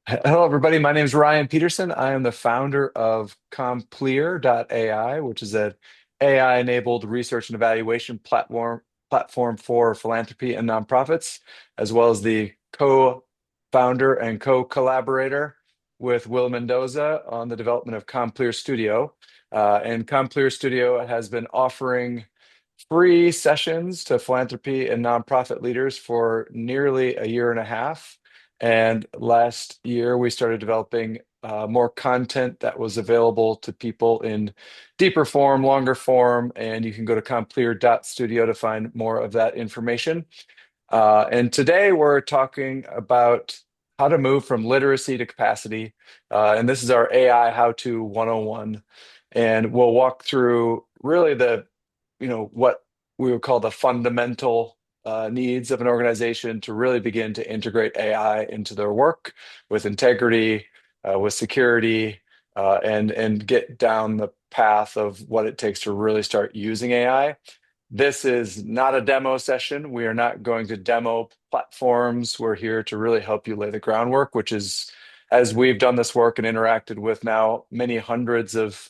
Hello, everybody. My name is Ryan Peterson. I am the founder of Complear.ai, which is an AI-enabled research and evaluation platform for philanthropy and nonprofits, as well as the co-founder and co-collaborator with Will Mendoza on the development of Complear Studio. And Complear Studio has been offering free sessions to philanthropy and nonprofit leaders for nearly a year and a half. And last year, we started developing more content that was available to people in deeper form, longer form. And you can go to complear.studio to find more of that information. And today, we're talking about how to move from literacy to capacity. And this is our AI How to 101. And we'll walk through really what we would call the fundamental needs of an organization to really begin to integrate AI into their work with integrity, with security, and get down the path of what it takes to really start using AI. This is not a demo session. We are not going to demo platforms. We're here to really help you lay the groundwork, which is, as we've done this work and interacted with now many hundreds of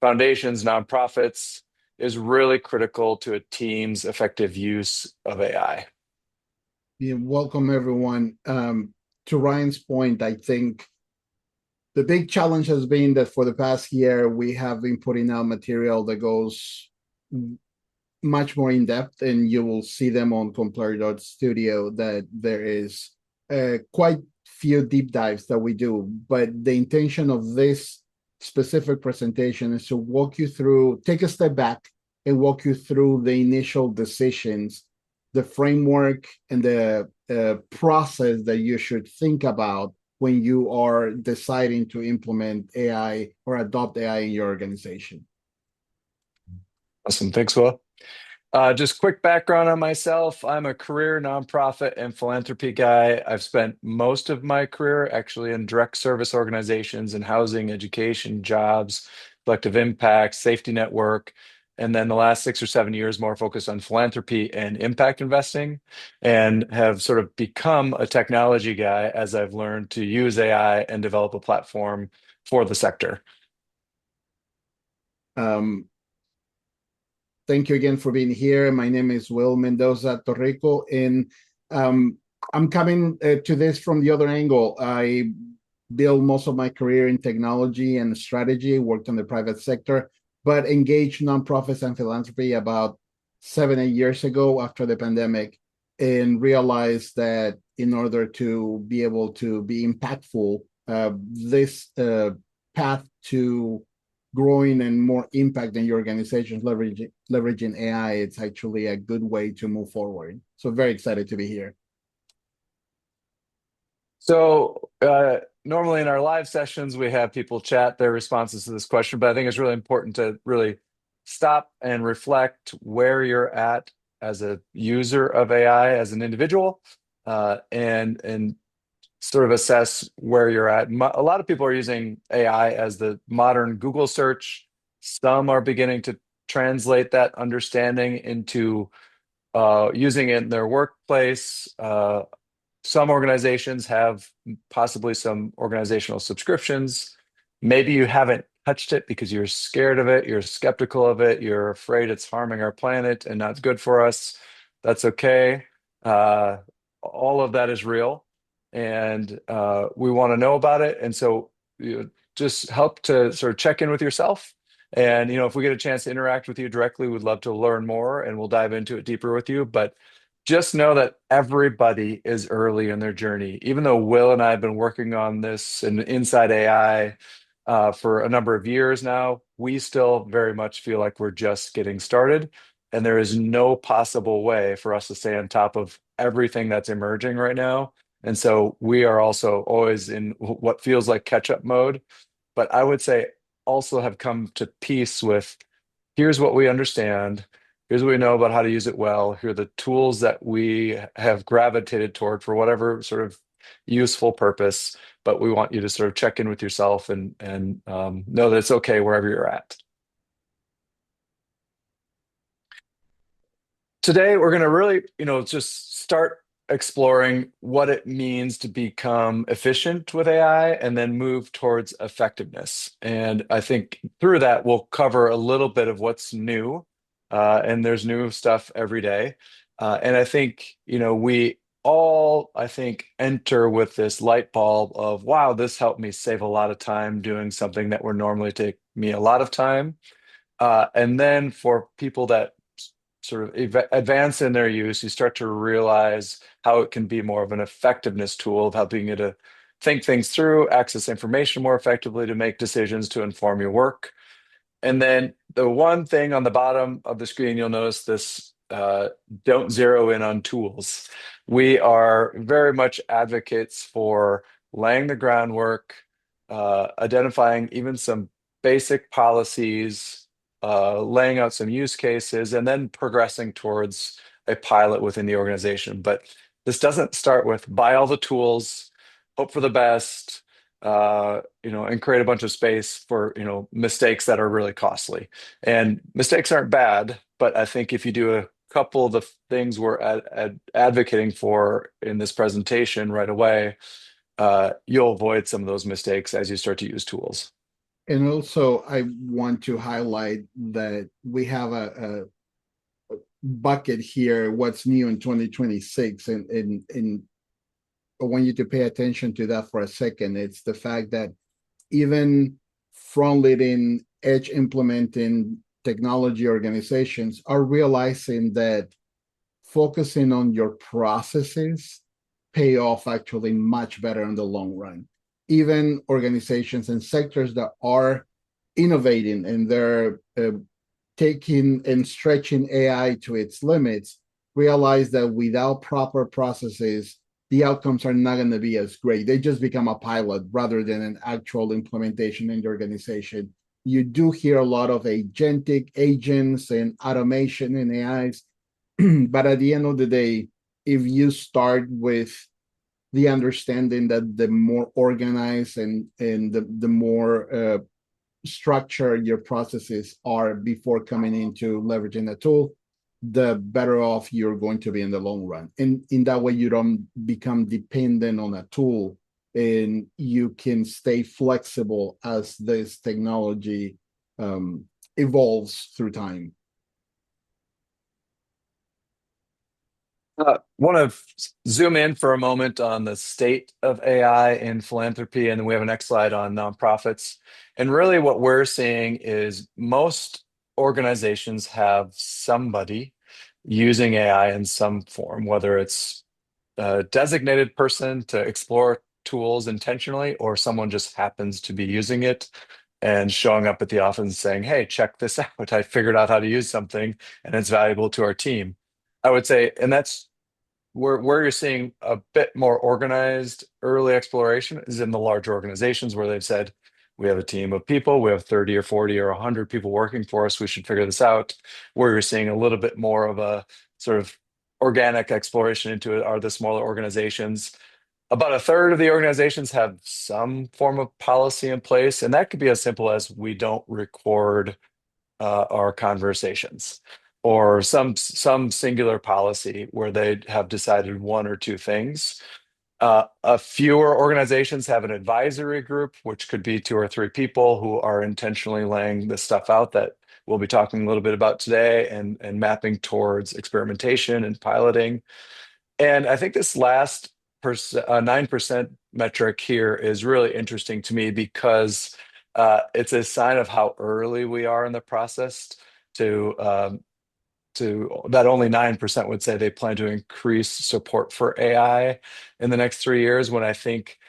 foundations, nonprofits, is really critical to a team's effective use of AI. Yeah, welcome everyone. To Ryan's point, I think the big challenge has been that for the past year, we have been putting out material that goes much more in depth, and you will see them on Studio that there is quite few deep dives that we do. But the intention of this specific presentation is to walk you through, take a step back and walk you through the initial decisions, the framework, and the process that you should think about when you are deciding to implement AI or adopt AI in your organization. Awesome. Thanks, Will. Just quick background on myself. I'm a career nonprofit and philanthropy guy. I've spent most of my career actually in direct service organizations in housing, education, jobs, collective impact, safety network. And then the last 6 or 7 years, more focused on philanthropy and impact investing, and have sort of become a technology guy as I've learned to use AI and develop a platform for the sector. Um, Thank you again for being here. My name is Will Mendoza Torrico, and I'm coming to this from the other angle. I built most of my career in technology and strategy, worked in the private sector, but engaged nonprofits and philanthropy about 7, 8 years ago after the pandemic, and realized that in order to be able to be impactful, this path to growing and more impact in your organizations, leveraging AI, it's actually a good way to move forward. So very excited to be here. So, normally in our live sessions, we have people chat their responses to this question, but I think it's really important to really stop and reflect where you're at as a user of AI as an individual, and sort of assess where you're at. A lot of people are using AI as the modern Google search. Some are beginning to translate that understanding into using it in their workplace. Some organizations have possibly some organizational subscriptions. Maybe you haven't touched it because you're scared of it, you're skeptical of it, you're afraid it's harming our planet and not good for us. That's okay. Uh, all of that is real, and we want to know about it. And so, just help to sort of check in with yourself. And if we get a chance to interact with you directly, we'd love to learn more, and we'll dive into it deeper with you. But just know that everybody is early in their journey. Even though Will and I have been working on this and inside AI for a number of years now, we still very much feel like we're just getting started. And there is no possible way for us to stay on top of everything that's emerging right now. And so we are also always in what feels like catch-up mode. But I would say also have come to peace with, here's what we understand. Here's what we know about how to use it well. Here are the tools that we have gravitated toward for whatever sort of useful purpose. But we want you to sort of check in with yourself and know that it's okay wherever you're at. Today, we're going to really, just start exploring what it means to become efficient with AI and then move towards effectiveness. And I think through that, we'll cover a little bit of what's new. And there's new stuff every day. And I think, we all, I think, enter with this light bulb of, wow, this helped me save a lot of time doing something that would normally take me a lot of time. And then for people that sort of advance in their use, you start to realize how it can be more of an effectiveness tool of helping you to think things through, access information more effectively to make decisions to inform your work. And then the one thing on the bottom of the screen, you'll notice this don't zero in on tools. We are very much advocates for laying the groundwork, identifying even some basic policies, laying out some use cases, and then progressing towards a pilot within the organization. But this doesn't start with buy all the tools, hope for the best, and create a bunch of space for, mistakes that are really costly. And mistakes aren't bad, but I think if you do a couple of the things we're advocating for in this presentation right away, you'll avoid some of those mistakes as you start to use tools. And also, I want to highlight that we have a bucket here, what's new in 2026. And I want you to pay attention to that for a second. It's the fact that even front-leading, edge implementing technology organizations are realizing that focusing on your processes pay off actually much better in the long run. Even organizations and sectors that are innovating and they're taking and stretching AI to its limits realize that without proper processes, the outcomes are not going to be as great. They just become a pilot rather than an actual implementation in the organization. You do hear a lot of agentic agents and automation in AIs, but at the end of the day, if you start with the understanding that the more organized and the more structured your processes are before coming into leveraging a tool, the better off you're going to be in the long run. And in that way, you don't become dependent on a tool and you can stay flexible as this technology evolves through time. Want to zoom in for a moment on the state of AI in philanthropy, and then we have a next slide on nonprofits. And really, what we're seeing is most organizations have somebody using AI in some form, whether it's a designated person to explore tools intentionally, or someone just happens to be using it and showing up at the office and saying, "Hey, check this out. I figured out how to use something, and it's valuable to our team." I would say, and that's where you're seeing a bit more organized early exploration is in the larger organizations where they've said, we have a team of people, we have 30 or 40 or 100 people working for us, we should figure this out. Where you're seeing a little bit more of a sort of organic exploration into it are the smaller organizations. About a third of the organizations have some form of policy in place, and that could be as simple as we don't record our conversations, or some singular policy where they have decided one or two things. A fewer organizations have an advisory group, which could be two or three people who are intentionally laying this stuff out that we'll be talking a little bit about today, and mapping towards experimentation and piloting. And I think this last 9% metric here is really interesting to me because it's a sign of how early we are in the process to that only 9% would say they plan to increase support for AI in the next 3 years, when I think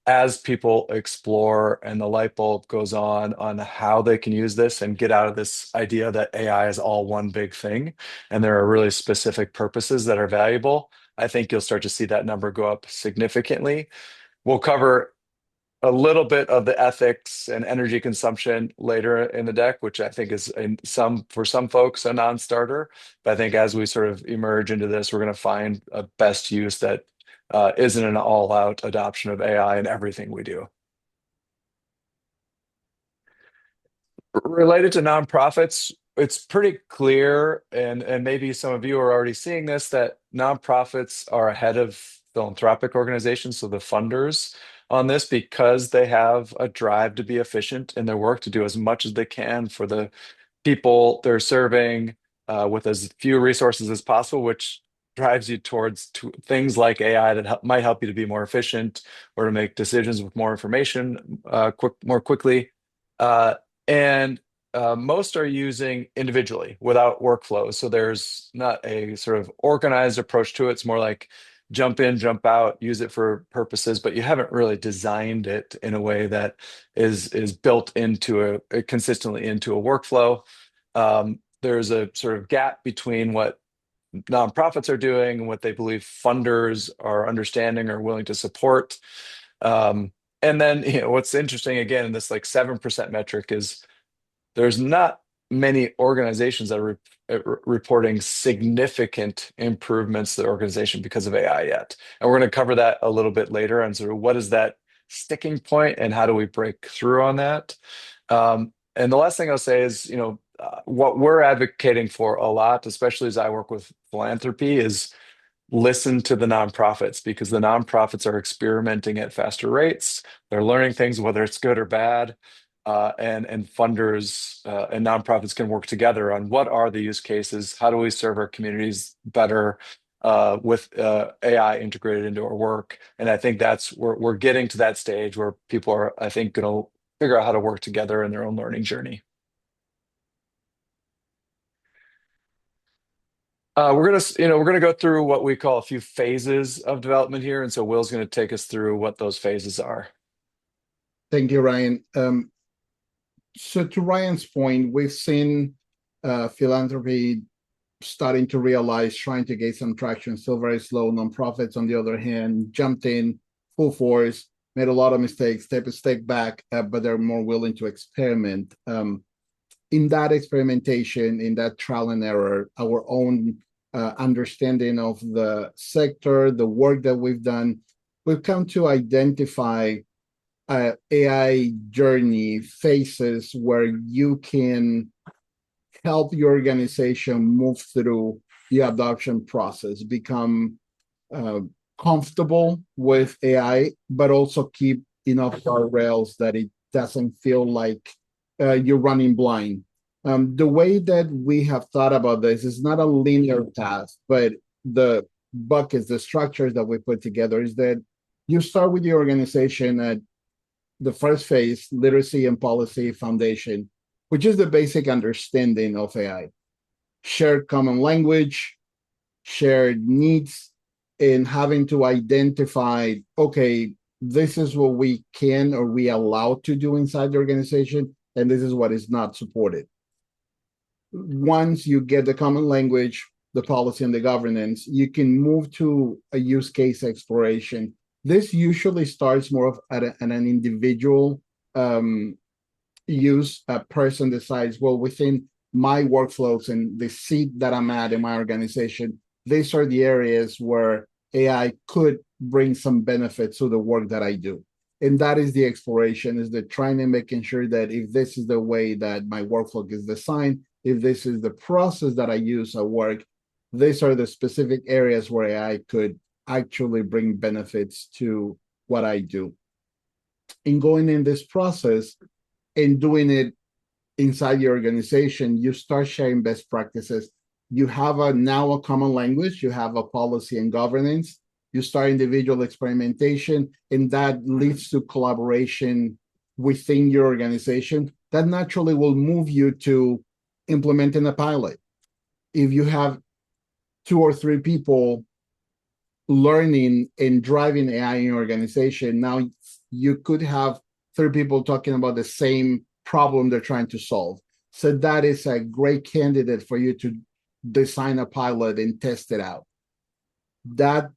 as people explore and the light bulb goes on how they can use this and get out of this idea that AI is all one big thing and there are really specific purposes that are valuable, I think you'll start to see that number go up significantly. We'll cover a little bit of the ethics and energy consumption later in the deck, which I think is for some folks a non-starter. But I think as we sort of emerge into this, we're going to find a best use that isn't an all-out adoption of AI in everything we do. Related to nonprofits, it's pretty clear, and maybe some of you are already seeing this, that nonprofits are ahead of philanthropic organizations, so the funders on this, because they have a drive to be efficient in their work, to do as much as they can for the people they're serving with as few resources as possible, which drives you towards things like AI that might help you to be more efficient or to make decisions with more information more quickly. Uh, and Most are using individually without workflows. So there's not a sort of organized approach to it. It's more like jump in, jump out, use it for purposes, but you haven't really designed it in a way that is built into consistently into a workflow. There's a sort of gap between what nonprofits are doing and what they believe funders are understanding or willing to support. Um, and then, what's interesting again in this like 7% metric is there's not many organizations that are reporting significant improvements to the organization because of AI yet. And we're going to cover that a little bit later on sort of what is that sticking point and how do we break through on that. And the last thing I'll say is, what we're advocating for a lot, especially as I work with philanthropy, is listen to the nonprofits, because the nonprofits are experimenting at faster rates. They're learning things, whether it's good or bad. And funders and nonprofits can work together on what are the use cases, how do we serve our communities better with AI integrated into our work. And I think that's we're getting to that stage where people are, I think, going to figure out how to work together in their own learning journey. We're gonna go through what we call a few phases of development here, and so Will's going to take us through what those phases are. Thank you, Ryan. So to Ryan's point, we've seen philanthropy starting to realize, trying to gain some traction, still very slow. Nonprofits, on the other hand, jumped in full force, made a lot of mistakes, take a step back, but they're more willing to experiment. In that experimentation, in that trial and error, our own understanding of the sector, the work that we've done, we've come to identify AI journey phases where you can help your organization move through the adoption process, become uh, comfortable with AI, but also keep enough guardrails that it doesn't feel like you're running blind. The way that we have thought about this is not a linear path, but the buckets, the structures that we put together is that you start with the organization at the first phase, literacy and policy foundation, which is the basic understanding of AI. Shared common language, shared needs, and having to identify, okay, this is what we can or we allowed to do inside the organization, and this is what is not supported. Once you get the common language, the policy, and the governance, you can move to a use case exploration. This usually starts more of at an individual use. A person decides, well, within my workflows and the seat that I'm at in my organization, these are the areas where AI could bring some benefits to the work that I do. And that is the exploration, is the trying and making sure that if this is the way that my workflow is designed, if this is the process that I use at work, these are the specific areas where AI could actually bring benefits to what I do. In going in this process and doing it inside your organization, you start sharing best practices. You have now a common language, you have a policy and governance, you start individual experimentation, and that leads to collaboration within your organization. That naturally will move you to implementing a pilot. If you have 2 or 3 people learning and driving AI in your organization, now you could have 3 people talking about the same problem they're trying to solve. So that is a great candidate for you to design a pilot and test it out. That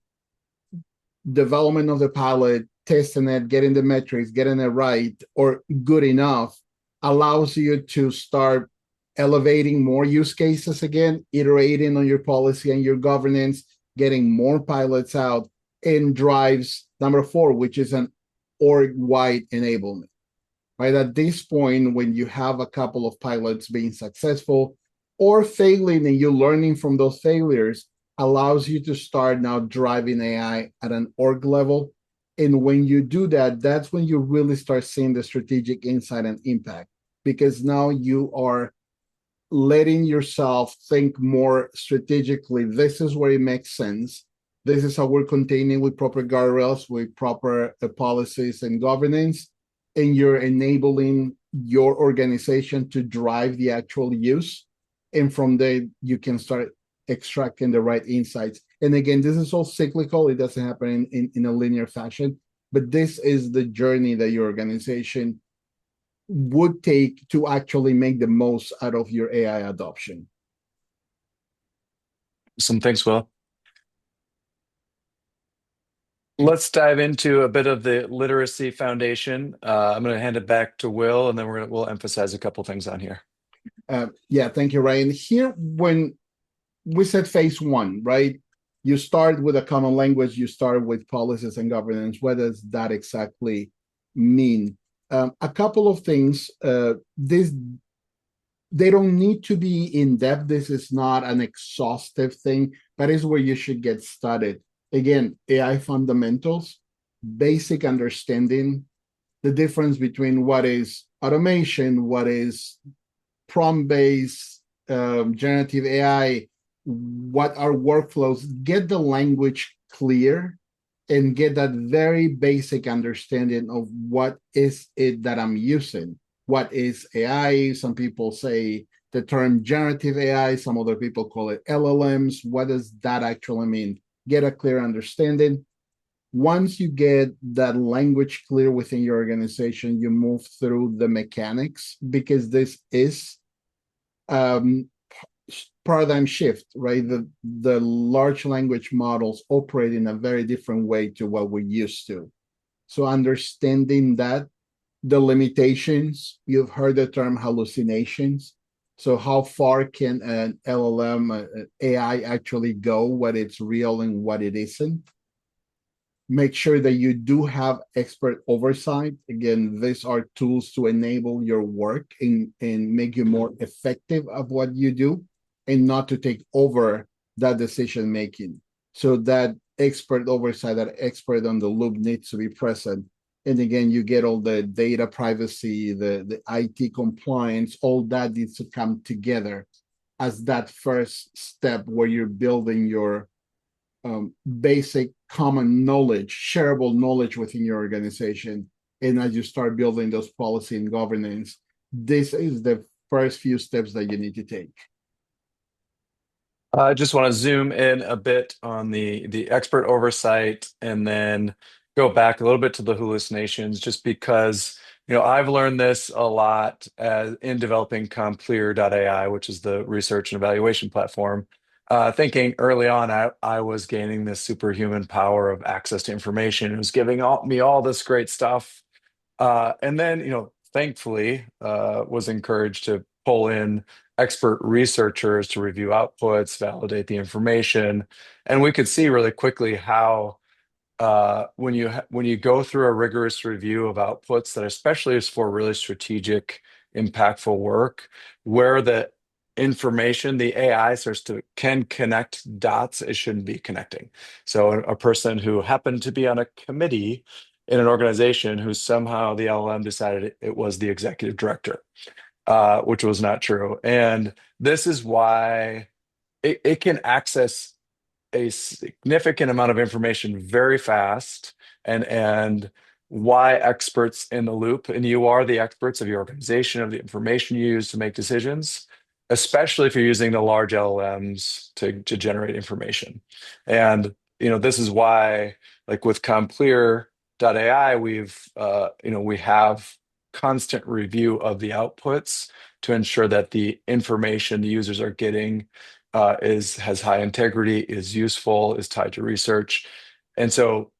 development of the pilot, testing it, getting the metrics, getting it right or good enough allows you to start elevating more use cases again, iterating on your policy and your governance, getting more pilots out, and drives number 4, which is an org-wide enablement. Right at this point, when you have a couple of pilots being successful, or failing and you learning from those failures allows you to start now driving AI at an org level. And when you do that, that's when you really start seeing the strategic insight and impact, because now you are letting yourself think more strategically. This is where it makes sense. This is how we're containing with proper guardrails, with proper policies and governance. And you're enabling your organization to drive the actual use. And from there, you can start extracting the right insights. And again, this is all cyclical. It doesn't happen in a linear fashion, but this is the journey that your organization would take to actually make the most out of your AI adoption. Some things, Will. Let's dive into a bit of the literacy foundation. I'm going to hand it back to Will, and then we'll emphasize a couple things on here. Yeah, thank you, Ryan. Here, when we said phase one, right? You start with a common language, you start with policies and governance. What does that exactly mean? A couple of things. They don't need to be in depth. This is not an exhaustive thing, but is where you should get started. Again, AI fundamentals, basic understanding, the difference between what is automation, what is prompt-based, generative AI, what are workflows. Get the language clear and get that very basic understanding of what is it that I'm using. What is AI? Some people say the term generative AI, some other people call it LLMs. What does that actually mean? Get a clear understanding. Once you get that language clear within your organization, you move through the mechanics, because this is paradigm shift, right? The large language models operate in a very different way to what we're used to. So understanding that, the limitations, you've heard the term hallucinations. So how far can an LLM, AI actually go, what it's real and what it isn't? Make sure that you do have expert oversight. Again, these are tools to enable your work and make you more effective of what you do, and not to take over that decision making. So that expert oversight, that expert on the loop needs to be present. And again, you get all the data privacy, the IT compliance, all that needs to come together as that first step where you're building your basic common knowledge, shareable knowledge within your organization. And as you start building those policy and governance, this is the first few steps that you need to take. I just want to zoom in a bit on the expert oversight, and then go back a little bit to the hallucinations, just because I've learned this a lot in developing Complear.ai, which is the research and evaluation platform. Thinking early on, I was gaining this superhuman power of access to information. It was giving me all this great stuff. And then, thankfully, was encouraged to pull in expert researchers to review outputs, validate the information, and we could see really quickly how when you go through a rigorous review of outputs that especially is for really strategic, impactful work, where the information, the AI starts to can connect dots it shouldn't be connecting. So a person who happened to be on a committee in an organization who somehow the LLM decided it was the executive director, which was not true. And this is why it can access a significant amount of information very fast, and why experts in the loop, and you are the experts of your organization, of the information you use to make decisions, especially if you're using the large LLMs to generate information. And this is why, like with Complear.ai, we have constant review of the outputs to ensure that the information the users are getting has high integrity, is useful, is tied to research. And so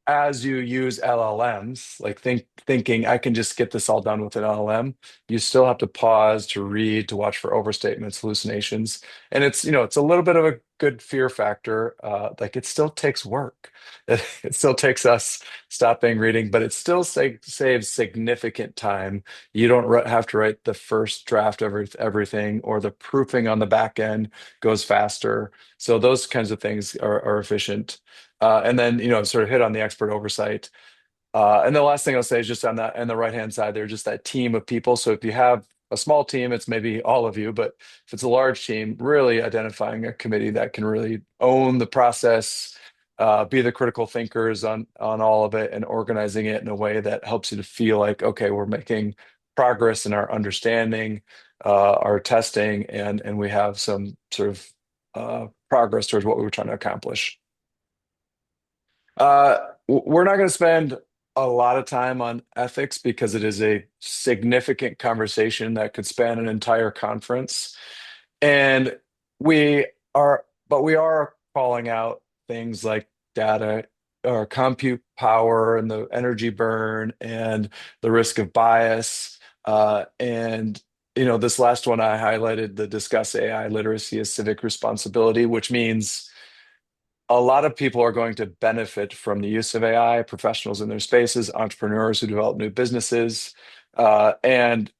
as you use LLMs, like thinking I can just get this all done with an LLM, you still have to pause to read, to watch for overstatements, hallucinations. And it's a little bit of a good fear factor. Like it still takes work. It still takes us stopping reading, but it still saves significant time. You don't have to write the first draft of everything, or the proofing on the back end goes faster. So those kinds of things are efficient. And then, sort of hit on the expert oversight. And the last thing I'll say is just on that, on the right hand side, they're just that team of people. So if you have a small team, it's maybe all of you, but if it's a large team, really identifying a committee that can really own the process, be the critical thinkers on all of it, and organizing it in a way that helps you to feel like, okay, we're making progress in our understanding, our testing, and we have some sort of progress towards what we were trying to accomplish. We're not going to spend a lot of time on ethics because it is a significant conversation that could span an entire conference. And but we are calling out things like data or compute power and the energy burn and the risk of bias. And this last one I highlighted, the discuss AI literacy as civic responsibility, which means a lot of people are going to benefit from the use of AI, professionals in their spaces, entrepreneurs who develop new businesses. And,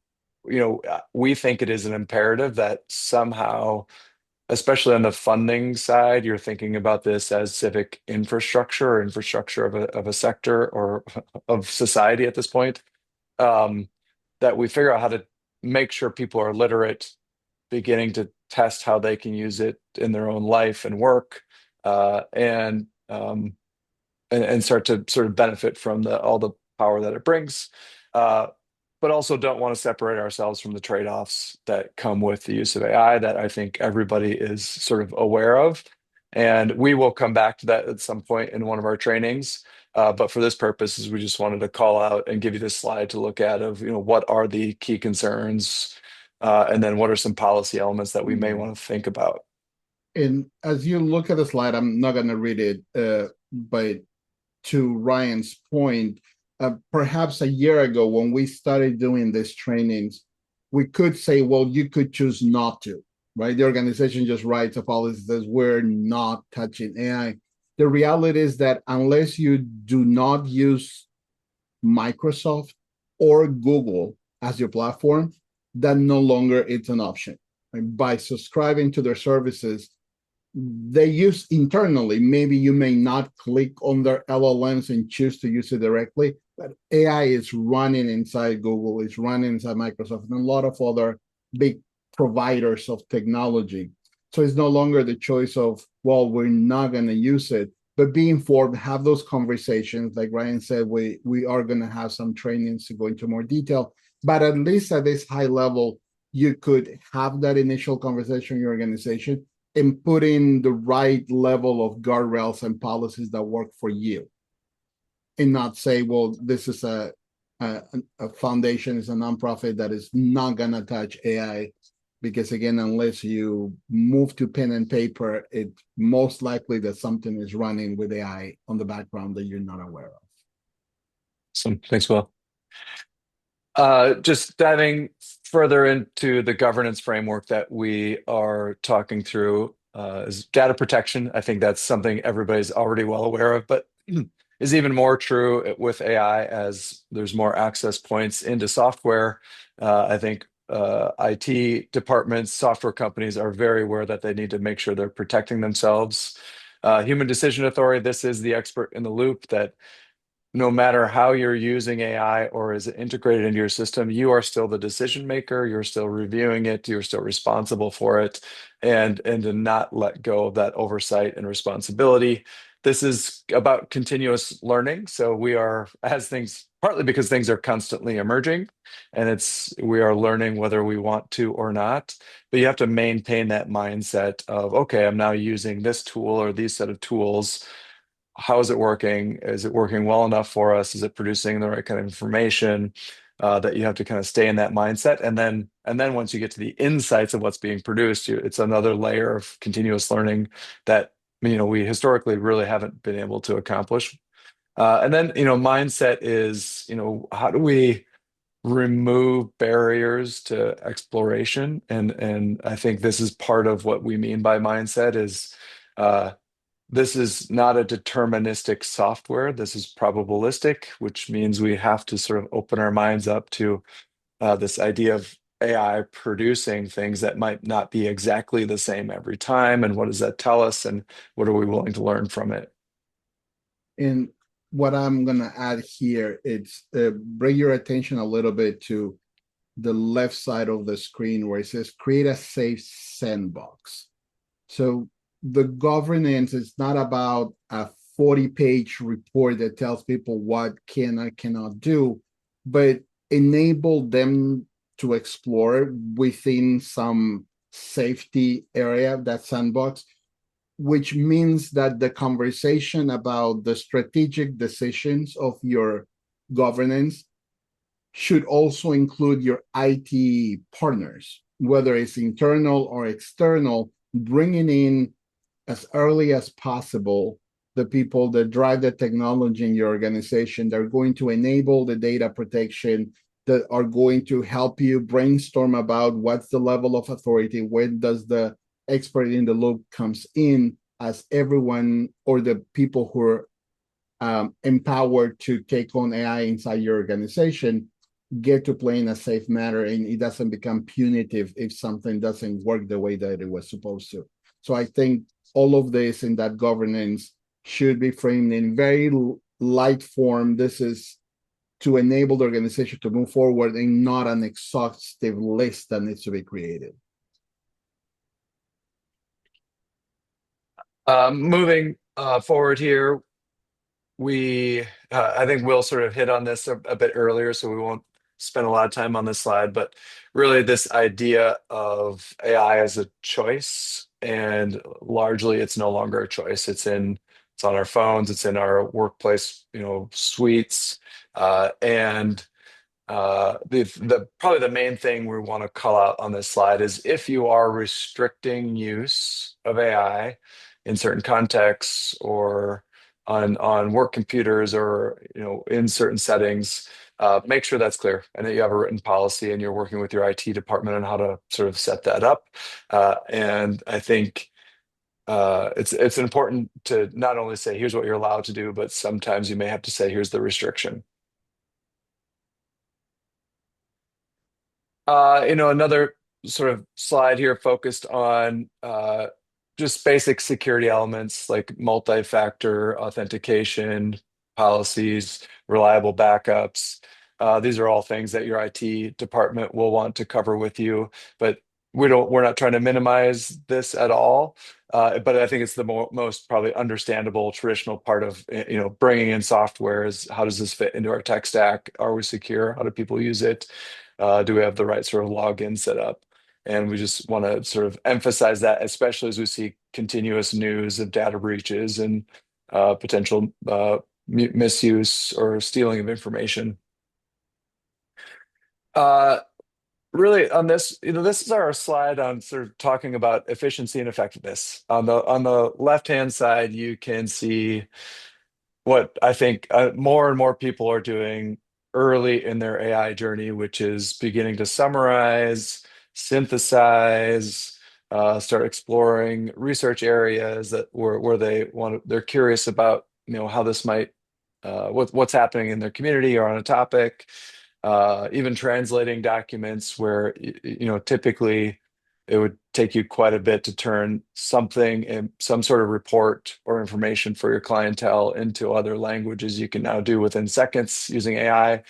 we think it is an imperative that somehow, especially on the funding side, you're thinking about this as civic infrastructure or infrastructure of a sector or of society at this point. Um, that we figure out how to make sure people are literate, beginning to test how they can use it in their own life and work, and start to sort of benefit from the all the power that it brings. Uh, but also don't want to separate ourselves from the trade-offs that come with the use of AI that I think everybody is sort of aware of. And we will come back to that at some point in one of our trainings. But for this purpose, is we just wanted to call out and give you this slide to look at of, what are the key concerns, and then what are some policy elements that we may Yeah. want to think about. And as you look at the slide, I'm not going to read it, but to Ryan's point, perhaps a year ago when we started doing these trainings, we could say, well, you could choose not to, right? The organization just writes a policy that says we're not touching AI. The reality is that unless you do not use Microsoft or Google as your platform, that no longer it's an option. Right? By subscribing to their services, they use internally. Maybe you may not click on their LLMs and choose to use it directly, but AI is running inside Google, it's running inside Microsoft, and a lot of other big providers of technology. So it's no longer the choice of, well, we're not going to use it, but be informed, have those conversations. Like Ryan said, we are going to have some trainings to go into more detail, but at least at this high level, you could have that initial conversation in your organization and put in the right level of guardrails and policies that work for you, and not say, well, this is a foundation, is a nonprofit that is not going to touch AI, because again, unless you move to pen and paper, it's most likely that something is running with AI on the background that you're not aware of. So thanks, Will. Just diving further into the governance framework that we are talking through, is data protection. I think that's something everybody's already well aware of, but is even more true with AI as there's more access points into software. I think IT departments, software companies are very aware that they need to make sure they're protecting themselves. Human decision authority, this is the expert in the loop that no matter how you're using AI or is it integrated into your system, you are still the decision maker. You're still reviewing it. You're still responsible for it, and to not let go of that oversight and responsibility. This is about continuous learning. So we are, as things, partly because things are constantly emerging, and we are learning whether we want to or not. But you have to maintain that mindset of, okay, I'm now using this tool or these set of tools. How is it working? Is it working well enough for us? Is it producing the right kind of information? That you have to kind of stay in that mindset, and then once you get to the insights of what's being produced, it's another layer of continuous learning that we historically really haven't been able to accomplish. And then mindset is how do we remove barriers to exploration. And I think this is part of what we mean by mindset is uh, this is not a deterministic software. This is probabilistic, which means we have to sort of open our minds up to this idea of AI producing things that might not be exactly the same every time. And what does that tell us? And what are we willing to learn from it? And what I'm gonna add here, it's bring your attention a little bit to the left side of the screen where it says create a safe sandbox. So the governance is not about a 40-page report that tells people what can or cannot do, but enable them to explore within some safety area, that sandbox, which means that the conversation about the strategic decisions of your governance should also include your IT partners, whether it's internal or external, bringing in as early as possible the people that drive the technology in your organization that are going to enable the data protection, that are going to help you brainstorm about what's the level of authority, when does the expert in the loop comes in, as everyone or the people who are empowered to take on AI inside your organization get to play in a safe manner, and it doesn't become punitive if something doesn't work the way that it was supposed to. So I think all of this in that governance should be framed in very light form. This is to enable the organization to move forward and not an exhaustive list that needs to be created. Moving forward here, we I think Will sort of hit on this a bit earlier, so we won't spend a lot of time on this slide, but really this idea of AI as a choice, and largely it's no longer a choice. It's on our phones, it's in our workplace, suites, and the probably the main thing we want to call out on this slide is if you are restricting use of AI in certain contexts or on work computers or in certain settings, make sure that's clear and that you have a written policy and you're working with your IT department on how to sort of set that up. And I think it's important to not only say here's what you're allowed to do, but sometimes you may have to say here's the restriction. Another sort of slide here focused on just basic security elements like multi-factor authentication, policies, reliable backups. These are all things that your IT department will want to cover with you, but we're not trying to minimize this at all. But I think it's the most probably understandable traditional part of bringing in software is how does this fit into our tech stack? Are we secure? How do people use it? Do we have the right sort of login set up? And we just want to sort of emphasize that, especially as we see continuous news of data breaches and potential misuse or stealing of information. Uh, Really, on this, this is our slide on sort of talking about efficiency and effectiveness. On the left-hand side, you can see what I think more and more people are doing early in their AI journey, which is beginning to summarize, synthesize, start exploring research areas where they're curious about how this might what's happening in their community or on a topic, even translating documents where typically it would take you quite a bit to turn something in some sort of report or information for your clientele into other languages. You can now do within seconds using AI.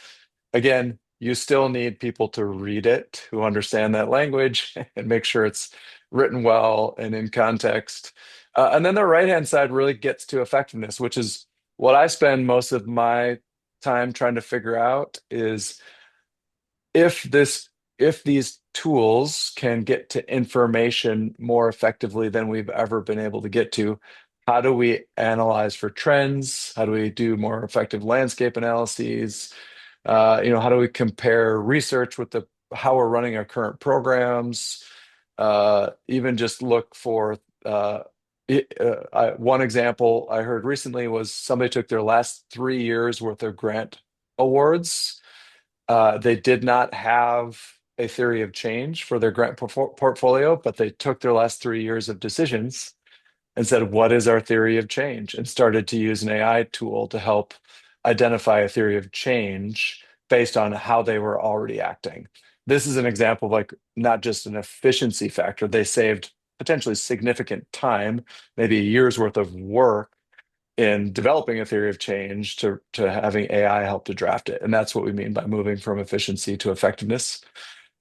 Again, you still need people to read it who understand that language and make sure it's written well and in context. And then the right-hand side really gets to effectiveness, which is what I spend most of my time trying to figure out is if this if these tools can get to information more effectively than we've ever been able to get to, how do we analyze for trends? How do we do more effective landscape analyses? How do we compare research with the how we're running our current programs? Even just look for one example I heard recently was somebody took their last 3 years worth of grant awards They did not have a theory of change for their grant portfolio, but they took their last 3 years of decisions and said, what is our theory of change? And started to use an AI tool to help identify a theory of change based on how they were already acting. This is an example of like not just an efficiency factor. They saved potentially significant time, maybe a year's worth of work in developing a theory of change to having AI help to draft it. And that's what we mean by moving from efficiency to effectiveness.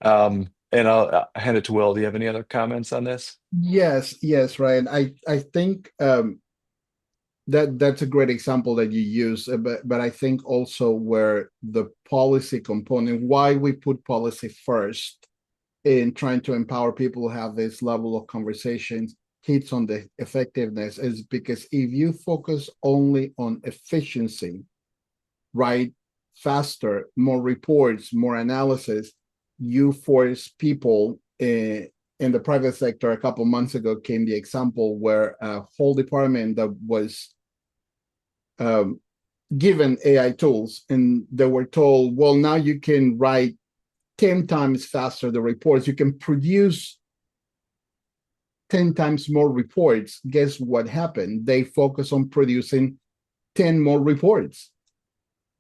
And I'll hand it to Will. Do you have any other comments on this? Yes, Ryan. I think that's a great example that you use, but I think also where the policy component, why we put policy first in trying to empower people to have this level of conversations hits on the effectiveness is because if you focus only on efficiency, right, faster, more reports, more analysis, you force people in the private sector. A couple months ago came the example where a whole department that was um, given AI tools and they were told, well, now you can write 10 times faster the reports, you can produce 10 times more reports. Guess what happened? They focus on producing 10 more reports,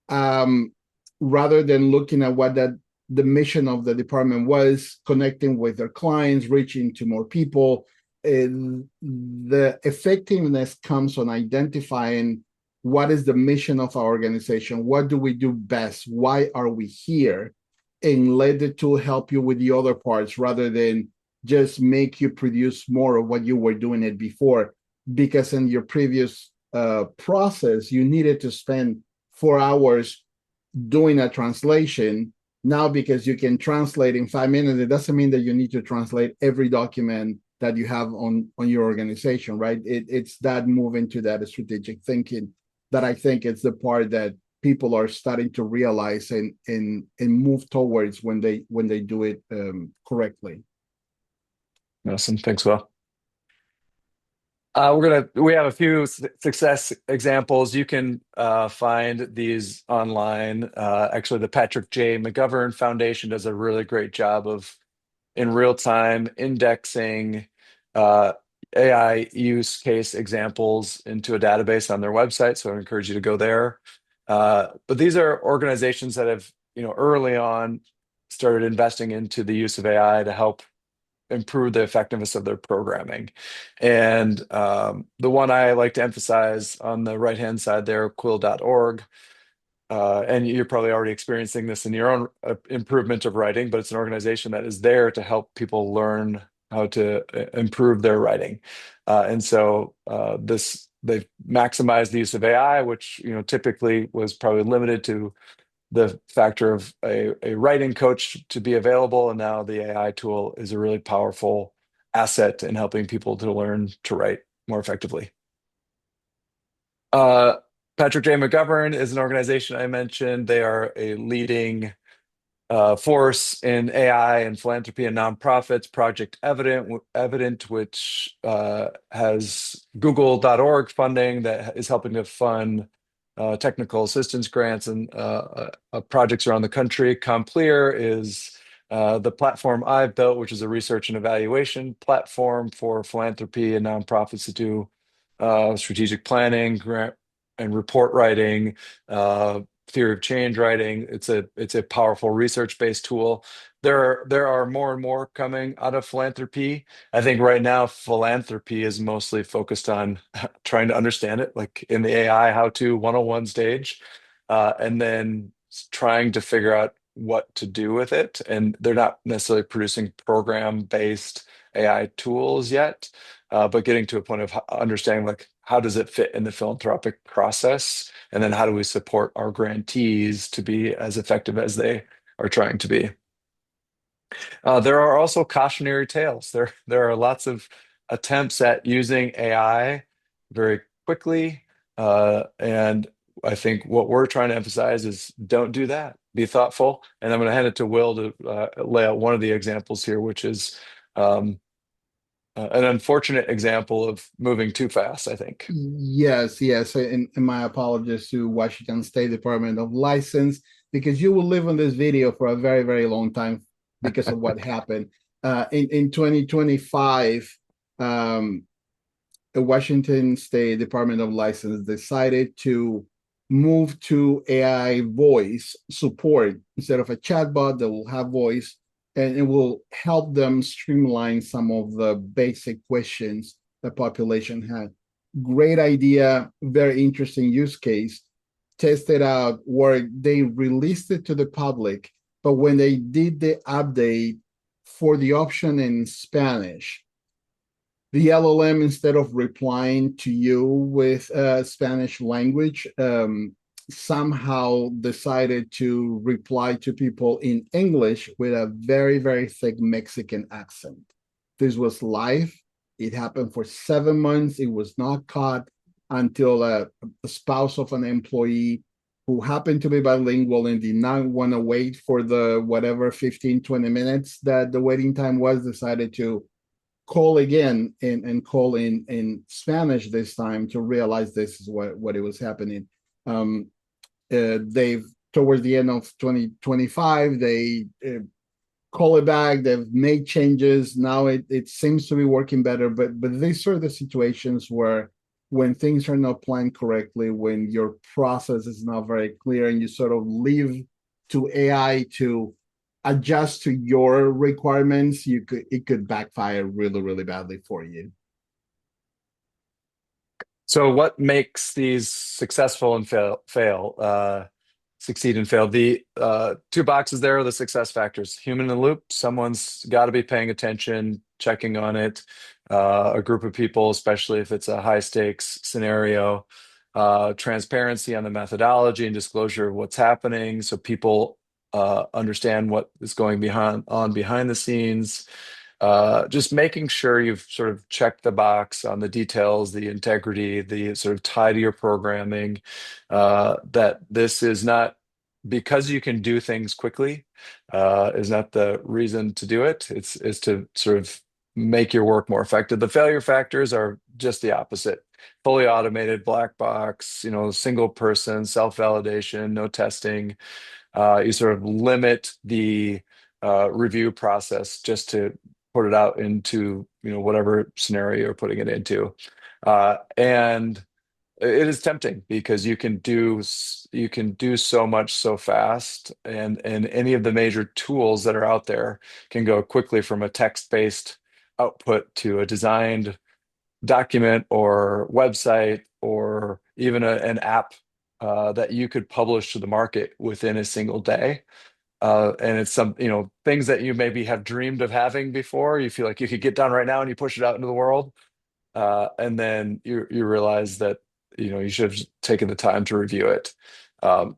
um, rather than looking at what the mission of the department was, connecting with their clients, reaching to more people. And the effectiveness comes on identifying what is the mission of our organization, what do we do best, why are we here, and let the tool help you with the other parts rather than just make you produce more of what you were doing it before. Because in your previous process, you needed to spend 4 hours doing a translation. Now, because you can translate in 5 minutes, it doesn't mean that you need to translate every document that you have on your organization, right? It's that move into that strategic thinking that I think it's the part that people are starting to realize and move towards when they do it correctly. Awesome. Thanks, Will. We have a few success examples. You can find these online. Actually, the Patrick J. McGovern Foundation does a really great job of in real time indexing uh, AI use case examples into a database on their website. So I encourage you to go there. But these are organizations that have, early on started investing into the use of AI to help improve the effectiveness of their programming. And the one I like to emphasize on the right-hand side there, quill.org, and you're probably already experiencing this in your own improvement of writing, but it's an organization that is there to help people learn how to improve their writing. And so they've maximized the use of AI, which typically was probably limited to the factor of a writing coach to be available. And now the AI tool is a really powerful asset in helping people to learn to write more effectively. Uh, Patrick J. McGovern is an organization I mentioned. They are a leading force in AI and philanthropy and nonprofits. Project Evident, which has Google.org funding that is helping to fund technical assistance grants and projects around the country. Complear is the platform I've built, which is a research and evaluation platform for philanthropy and nonprofits to do strategic planning, grant and report writing, theory of change writing. It's a powerful research-based tool. There are more and more coming out of philanthropy. I think right now philanthropy is mostly focused on trying to understand it, like in the AI how-to 101 stage, and then trying to figure out what to do with it. And they're not necessarily producing program-based AI tools yet, but getting to a point of understanding like how does it fit in the philanthropic process, and then how do we support our grantees to be as effective as they are trying to be. There are also cautionary tales. There are lots of attempts at using AI very quickly, and I think what we're trying to emphasize is don't do that. Be thoughtful. And I'm going to hand it to Will to lay out one of the examples here, which is um, an unfortunate example of moving too fast, I think. Yes, and my apologies to Washington State Department of License. because you will live on this video for a very, very long time because of what happened. In 2025, the Washington State Department of License decided to move to AI voice support instead of a chatbot that will have voice, and it will help them streamline some of the basic questions the population had. Great idea, very interesting use case. Tested out where they released it to the public, but when they did the update for the option in Spanish, the LLM, instead of replying to you with Spanish language, somehow decided to reply to people in English with a very, very thick Mexican accent. This was live. It happened for 7 months. It was not caught until a spouse of an employee who happened to be bilingual and did not want to wait for the whatever 15, 20 minutes that the waiting time was, decided to call again and call in Spanish this time to realize this is what it was happening. They've towards the end of 2025, they call it back. They've made changes. Now it seems to be working better. But these are the situations where when things are not planned correctly, when your process is not very clear, and you sort of leave to AI to adjust to your requirements, it could backfire really, really badly for you. So what makes these successful and succeed and fail? The two boxes there are the success factors. Human in the loop, someone's got to be paying attention, checking on it. A group of people, especially if it's a high stakes scenario. Transparency on the methodology and disclosure of what's happening, so people understand what is going behind the scenes. Just making sure you've sort of checked the box on the details, the integrity, the sort of tie to your programming, that this is not because you can do things quickly, is not the reason to do it. It's to sort of make your work more effective. The failure factors are just the opposite. Fully automated, black box, single person, self-validation, no testing. You sort of limit the review process just to put it out into whatever scenario you're putting it into, and it is tempting because you can do so much so fast, and any of the major tools that are out there can go quickly from a text-based output to a designed document or website or even an app that you could publish to the market within a single day. And it's some, things that you maybe have dreamed of having before. You feel like you could get done right now and you push it out into the world. And then you realize that, you should have taken the time to review it. Um,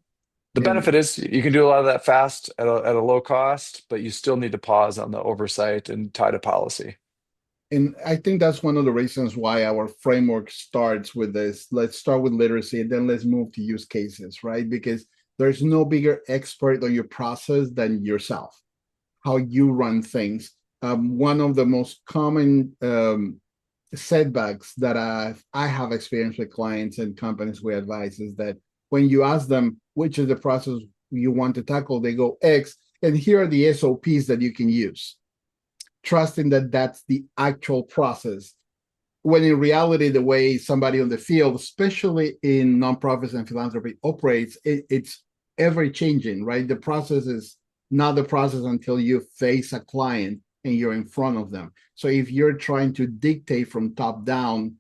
the And benefit is you can do a lot of that fast at a low cost, but you still need to pause on the oversight and tie to policy. and I think that's one of the reasons why our framework starts with this. Let's start with literacy, and then let's move to use cases, right? Because there's no bigger expert on your process than yourself, how you run things. One of the most common setbacks that I have experienced with clients and companies we advise is that when you ask them which is the process you want to tackle, they go X, and here are the SOPs that you can use, trusting that that's the actual process. When in reality, the way somebody on the field, especially in nonprofits and philanthropy, operates, it's ever changing, right? The process is not the process until you face a client and you're in front of them. So if you're trying to dictate from top down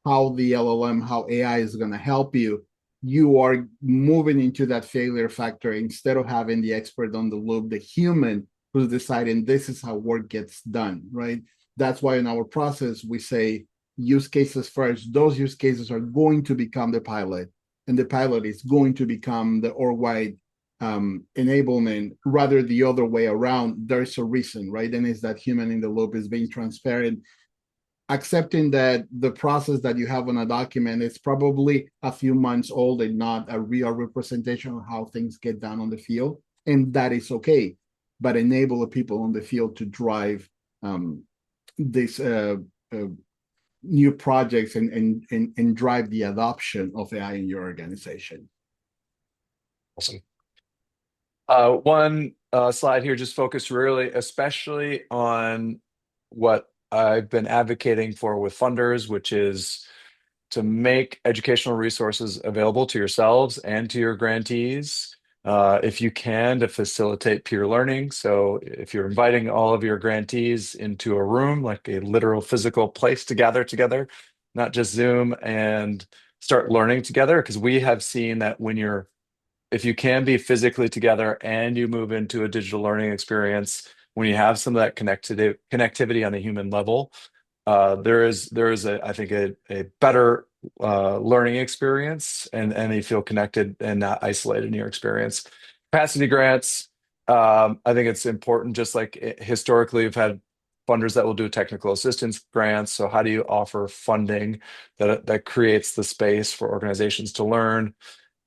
how the LLM, how AI is going to help you, you are moving into that failure factor instead of having the expert on the loop, the human who's deciding this is how work gets done, right? That's why in our process, we say use cases first. Those use cases are going to become the pilot, and the pilot is going to become the org-wide enablement, rather the other way around. There's a reason, right? And it's that human in the loop is being transparent, accepting that the process that you have on a document is probably a few months old and not a real representation of how things get done on the field. And that is okay, but enable the people on the field to drive these new projects and drive the adoption of AI in your organization. Awesome. One slide here just focused really, especially on what I've been advocating for with funders, which is to make educational resources available to yourselves and to your grantees, if you can, to facilitate peer learning. So if you're inviting all of your grantees into a room, like a literal physical place to gather together, not just Zoom, and start learning together, because we have seen that if you can be physically together and you move into a digital learning experience, when you have some of that connectivity on a human level, there is I think a better learning experience, and you feel connected and not isolated in your experience. Capacity grants, I think it's important. Just like historically, we've had funders that will do technical assistance grants. So how do you offer funding that creates the space for organizations to learn?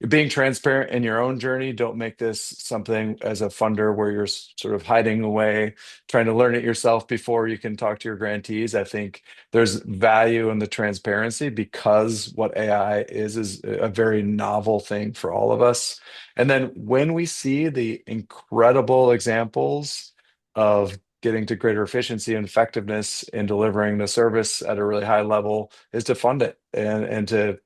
Being transparent in your own journey. Don't make this something as a funder where you're sort of hiding away, trying to learn it yourself before you can talk to your grantees. I think there's value in the transparency, because what AI is a very novel thing for all of us. And then when we see the incredible examples of getting to greater efficiency and effectiveness in delivering the service at a really high level, is to fund it, and to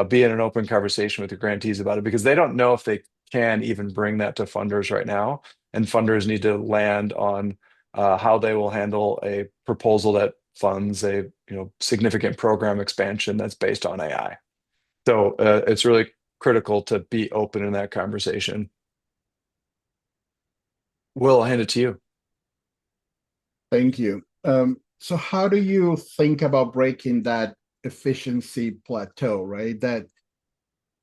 be in an open conversation with your grantees about it, because they don't know if they can even bring that to funders right now. And funders need to land on how they will handle a proposal that funds a significant program expansion that's based on AI. So it's really critical to be open in that conversation. Will, I'll hand it to you. Thank you. So how do you think about breaking that efficiency plateau, right? That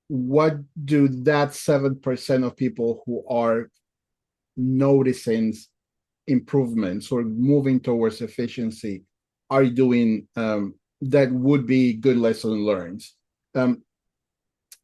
what do that 7% of people who are noticing improvements or moving towards efficiency are doing, that would be good lesson learned? Um,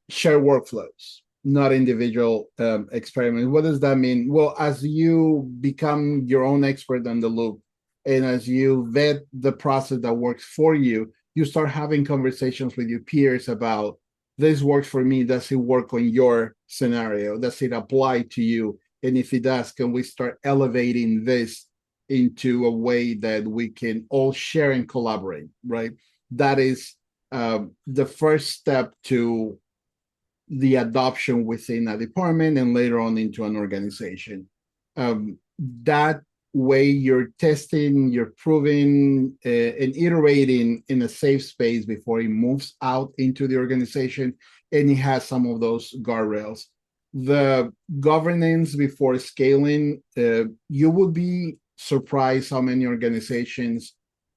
Share workflows, not individual experiments. What does that mean? Well, as you become your own expert on the loop, and as you vet the process that works for you, you start having conversations with your peers about, this works for me. Does it work on your scenario? Does it apply to you? And if it does, can we start elevating this into a way that we can all share and collaborate, right? That is the first step to the adoption within a department and later on into an organization. That way you're testing, you're proving, and iterating in a safe space before it moves out into the organization, and it has some of those guardrails. The governance before scaling, you would be surprised how many organizations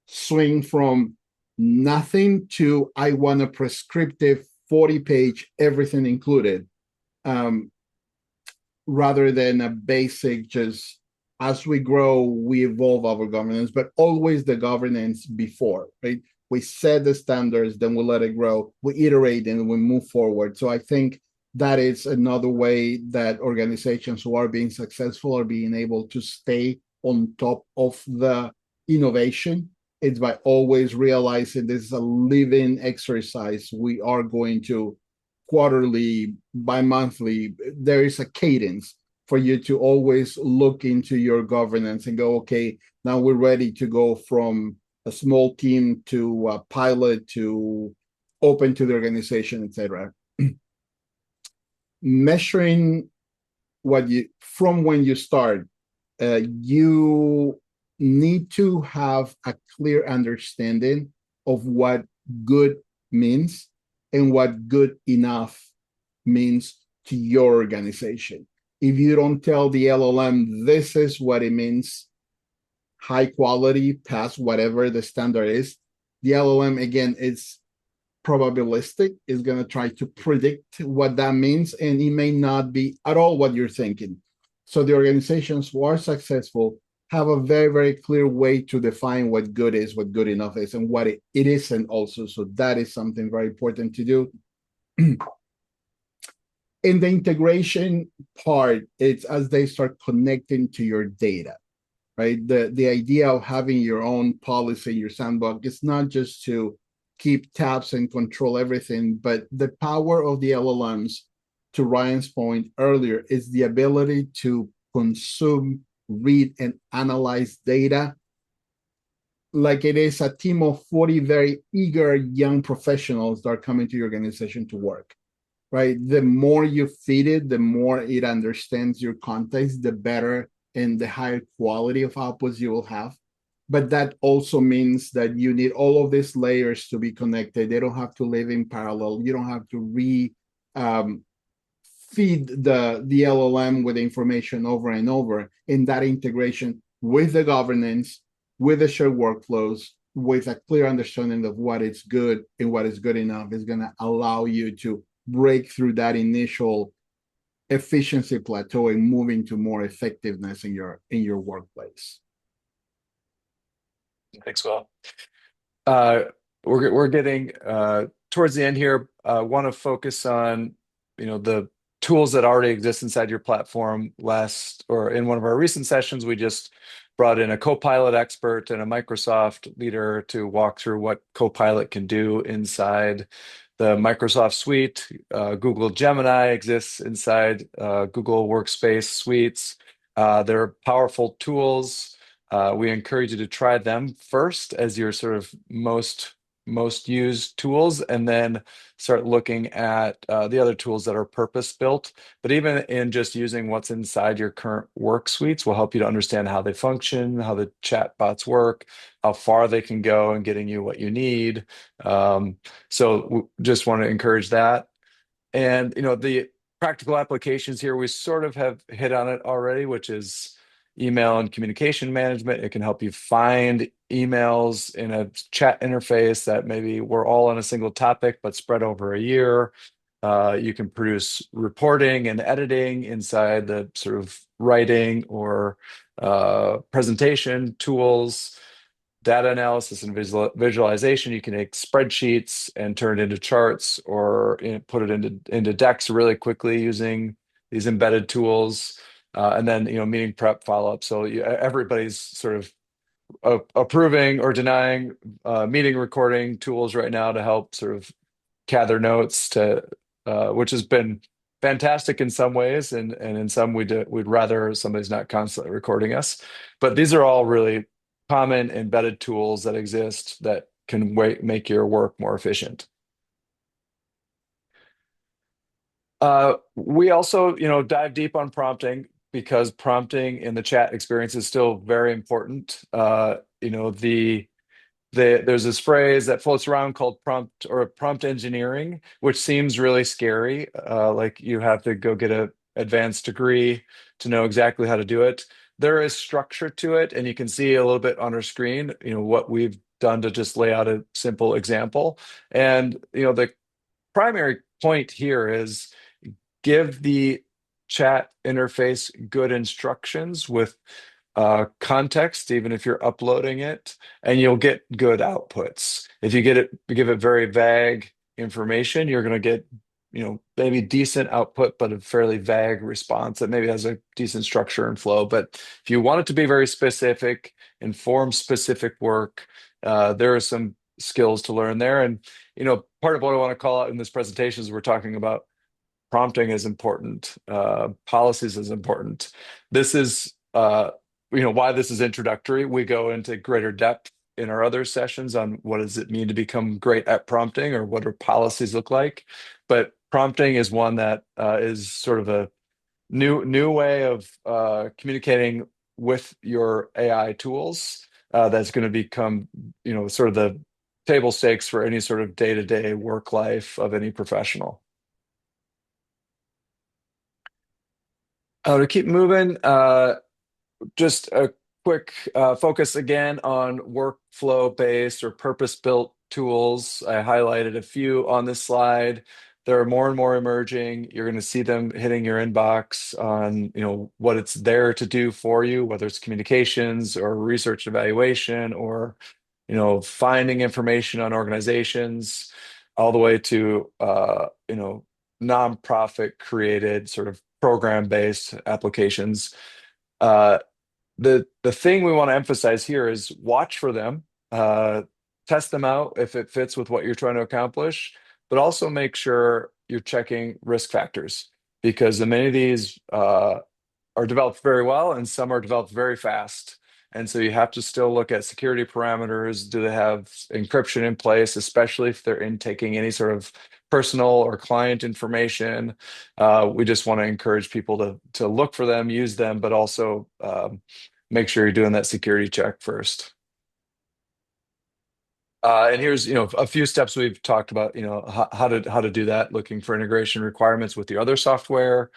swing from nothing to, I want a prescriptive 40-page, everything included, um, rather than a basic, just as we grow, we evolve our governance, but always the governance before, right? We set the standards, then we let it grow, we iterate, and we move forward. So I think that is another way that organizations who are being successful are being able to stay on top of the innovation. It's by always realizing this is a living exercise. We are going to quarterly, bi-monthly, there is a cadence for you to always look into your governance and go, okay, now we're ready to go from a small team to a pilot to open to the organization, etc. Measuring what you, from when you start, you need to have a clear understanding of what good means and what good enough means to your organization. If you don't tell the LLM this is what it means, high quality, past whatever the standard is, the LLM, again, it's probabilistic, is going to try to predict what that means, and it may not be at all what you're thinking. So the organizations who are successful have a very, very clear way to define what good is, what good enough is, and what it isn't also. So that is something very important to do. In the integration part, it's as they start connecting to your data, right? The idea of having your own policy, your sandbox, is not just to keep tabs and control everything, but the power of the LLMs to Ryan's point earlier, is the ability to consume, read, and analyze data like it is a team of 40 very eager young professionals that are coming to your organization to work, right? The more you feed it, the more it understands your context, the better and the higher quality of outputs you will have. But that also means that you need all of these layers to be connected. They don't have to live in parallel. You don't have to um, feed the LLM with information over and over. In that integration with the governance, with the shared workflows, with a clear understanding of what is good and what is good enough is going to allow you to break through that initial efficiency plateau and move into more effectiveness in your workplace. Thanks, Will. Uh, we're getting towards the end here. Want to focus on the tools that already exist inside your platform. Last or in one of our recent sessions, we just brought in a Copilot expert and a Microsoft leader to walk through what Copilot can do inside the Microsoft suite. Google Gemini exists inside Google Workspace suites. They're powerful tools. We encourage you to try them first as your sort of most used tools, and then start looking at the other tools that are purpose built. But even in just using what's inside your current work suites will help you to understand how they function, how the chat bots work, how far they can go in getting you what you need. So we just want to encourage that. And the practical applications here, we sort of have hit on it already, which is email and communication management. It can help you find emails in a chat interface that maybe were all on a single topic, but spread over a year. You can produce reporting and editing inside the sort of writing or presentation tools, data analysis and visualization. You can take spreadsheets and turn it into charts or put it into decks really quickly using these embedded tools. And then meeting prep follow-up. So everybody's sort of approving or denying meeting recording tools right now to help sort of gather notes which has been fantastic in some ways, and in some we'd rather somebody's not constantly recording us. But these are all really common embedded tools that exist that can make your work more efficient. We also, dive deep on prompting because prompting in the chat experience is still very important. There's this phrase that floats around called prompt engineering, which seems really scary. Like you have to go get an advanced degree to know exactly how to do it. There is structure to it, and you can see a little bit on our screen, what we've done to just lay out a simple example. And, the primary point here is give the chat interface good instructions with context, even if you're uploading it, and you'll get good outputs. If you give it very vague information, you're going to get, maybe decent output, but a fairly vague response that maybe has a decent structure and flow. But if you want it to be very specific, inform specific work, there are some skills to learn there. And, part of what I want to call out in this presentation is we're talking about prompting is important, policies is important. This is why this is introductory. We go into greater depth in our other sessions on what does it mean to become great at prompting, or what do policies look like. But prompting is one that is sort of a new way of communicating with your AI tools, that's going to become sort of the table stakes for any sort of day-to-day work life of any professional. To keep moving, just a quick focus again on workflow-based or purpose-built tools. I highlighted a few on this slide. There are more and more emerging. You're going to see them hitting your inbox on, what it's there to do for you, whether it's communications or research evaluation or, finding information on organizations, all the way to, nonprofit created sort of program-based applications. Uh, the thing we want to emphasize here is watch for them, test them out if it fits with what you're trying to accomplish, but also make sure you're checking risk factors. because many of these are developed very well and some are developed very fast. And so you have to still look at security parameters. Do they have encryption in place, especially if they're intaking any sort of personal or client information? We just want to encourage people to look for them, use them, but also make sure you're doing that security check first. And here's, a few steps we've talked about, how to do that, looking for integration requirements with your other software,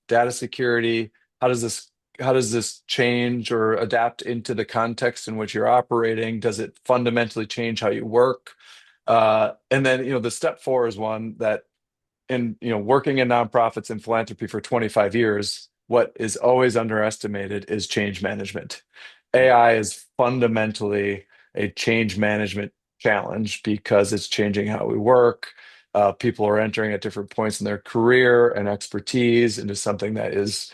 data security. How does this how does this change or adapt into the context in which you're operating? Does it fundamentally change how you work? And then, the step four is one that in working in nonprofits and philanthropy for 25 years, what is always underestimated is change management. AI is fundamentally a change management challenge because it's changing how we work. People are entering at different points in their career and expertise into something that is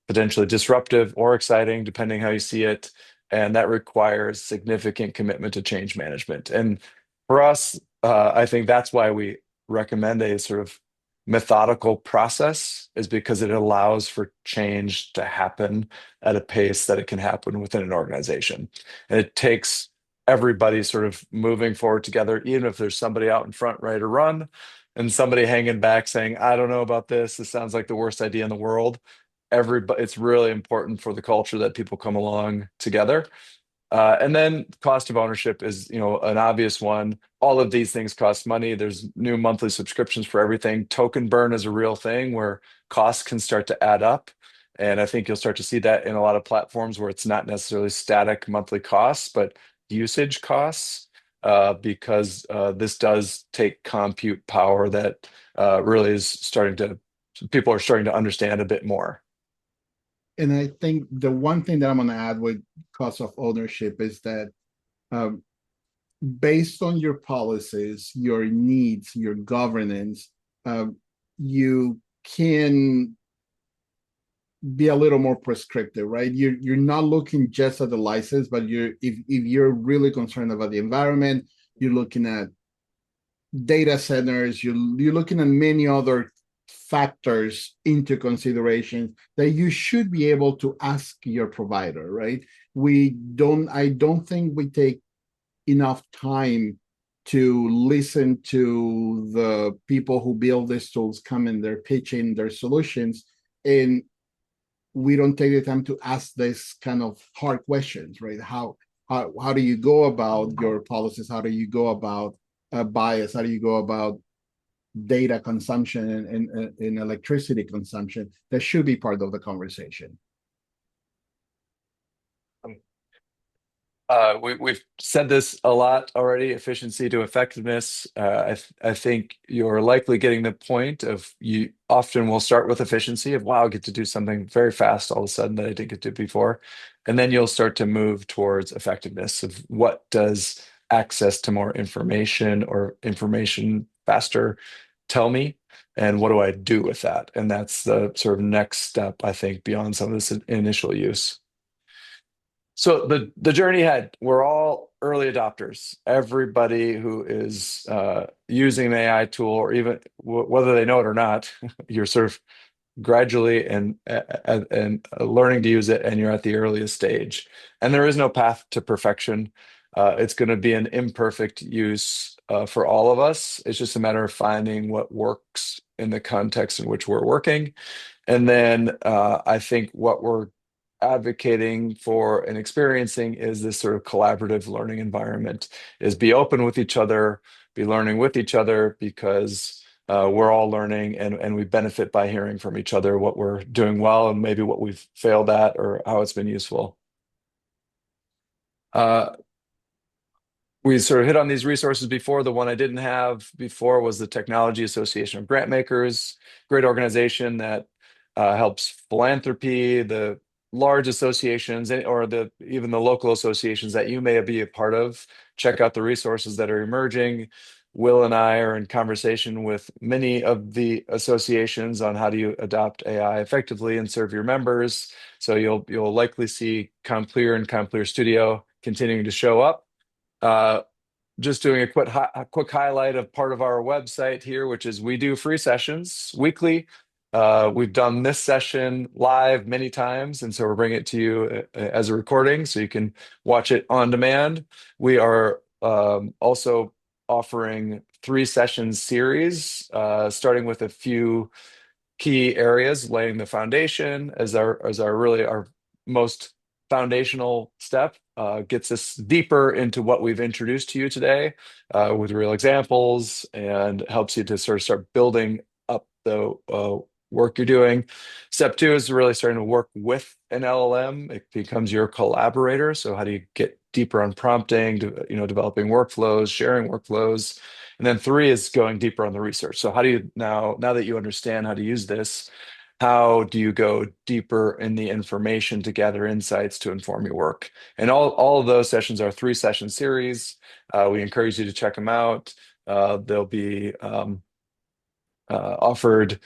potentially disruptive or exciting, depending how you see it. And that requires significant commitment to change management. And for us, I think that's why we recommend a sort of methodical process, is because it allows for change to happen at a pace that it can happen within an organization. And it takes everybody sort of moving forward together, even if there's somebody out in front ready to run and somebody hanging back saying, I don't know about this. This sounds like the worst idea in the world. Everybody, it's really important for the culture that people come along together. And then cost of ownership is, an obvious one. All of these things cost money. There's new monthly subscriptions for everything. Token burn is a real thing where costs can start to add up. And I think you'll start to see that in a lot of platforms where it's not necessarily static monthly costs, but usage costs, because this does take compute power that really is people are starting to understand a bit more. And I think the one thing that I'm going to add with cost of ownership is that um, based on your policies, your needs, your governance, you can be a little more prescriptive, right? You're not looking just at the license, but if you're really concerned about the environment, you're looking at data centers, you're looking at many other factors into consideration that you should be able to ask your provider, right? I don't think we take enough time to listen to the people who build these tools come in, they're pitching their solutions, and we don't take the time to ask this kind of hard questions, right? How do you go about your policies? How do you go about bias? How do you go about data consumption and electricity consumption? That should be part of the conversation. We've said this a lot already, efficiency to effectiveness. I think you're likely getting the point of, you often will start with efficiency of, wow, I get to do something very fast all of a sudden that I didn't get to do before. And then you'll start to move towards effectiveness of what does access to more information or information faster tell me, and what do I do with that? And that's the sort of next step, I think, beyond some of this initial use. So the journey ahead, we're all early adopters. Everybody who is using an AI tool, or even whether they know it or not, you're sort of gradually and learning to use it, and you're at the earliest stage. And there is no path to perfection. It's going to be an imperfect use for all of us. It's just a matter of finding what works in the context in which we're working. And then I think what we're advocating for and experiencing is this sort of collaborative learning environment, is be open with each other, be learning with each other, because we're all learning, and we benefit by hearing from each other what we're doing well and maybe what we've failed at or how it's been useful. Uh, we sort of hit on these resources before. The one I didn't have before was the Technology Association of Grantmakers, great organization that helps philanthropy, the large associations, or even the local associations that you may be a part of. Check out the resources that are emerging. Will and I are in conversation with many of the associations on how do you adopt AI effectively and serve your members. So you'll likely see CompClear and CompClear Studio continuing to show up. Uh, just doing a quick highlight of part of our website here, which is we do free sessions weekly. We've done this session live many times, and so we're bringing it to you as a recording so you can watch it on demand. We are also offering three sessions series, starting with a few key areas, laying the foundation as our really our most foundational step. Gets us deeper into what we've introduced to you today with real examples and helps you to sort of start building up the work you're doing. Step two is really starting to work with an LLM. It becomes your collaborator. So how do you get deeper on prompting, developing workflows, sharing workflows? And then three is going deeper on the research. So how do you now that you understand how to use this, how do you go deeper in the information to gather insights to inform your work? And all of those sessions are three session series. We encourage you to check them out. They'll be offered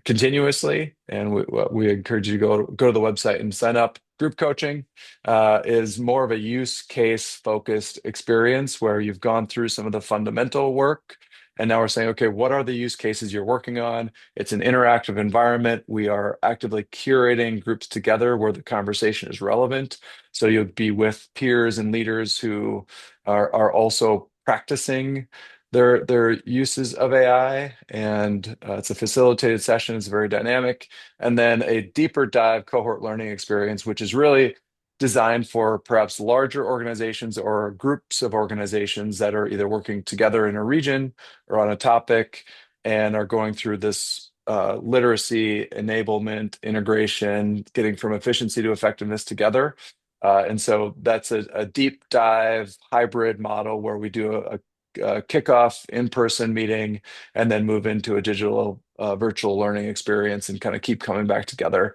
continuously, and we encourage you to go to the website and sign up. Group coaching is more of a use case focused experience where you've gone through some of the fundamental work, and now we're saying, okay, what are the use cases you're working on? It's an interactive environment. We are actively curating groups together where the conversation is relevant. So you'll be with peers and leaders who are also practicing their uses of AI, and it's a facilitated session. It's very dynamic, and then a deeper dive cohort learning experience, which is really designed for perhaps larger organizations or groups of organizations that are either working together in a region or on a topic and are going through this literacy, enablement, integration, getting from efficiency to effectiveness together. And so that's a deep dive hybrid model where we do a kickoff in-person meeting and then move into a digital virtual learning experience and kind of keep coming back together,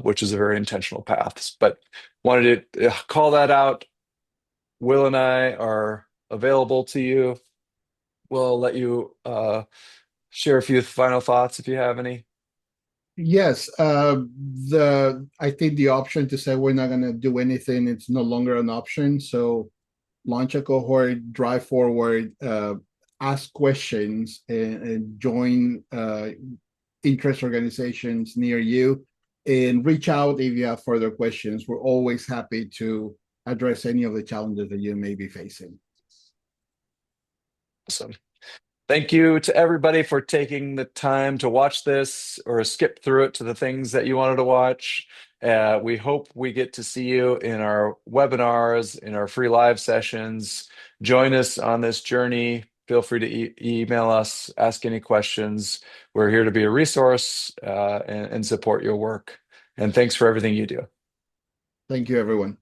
which is a very intentional path. But wanted to call that out. Will and I are available to you. We'll let you share a few final thoughts if you have any. Yes, the I think the option to say we're not going to do anything, it's no longer an option. So launch a cohort, drive forward, ask questions, and join interest organizations near you, and reach out if you have further questions. We're always happy to address any of the challenges that you may be facing. So thank you to everybody for taking the time to watch this or skip through it to the things that you wanted to watch. We hope we get to see you in our webinars, in our free live sessions. Join us on this journey. Feel free to email us, ask any questions. We're here to be a resource and support your work. And thanks for everything you do. Thank you, everyone.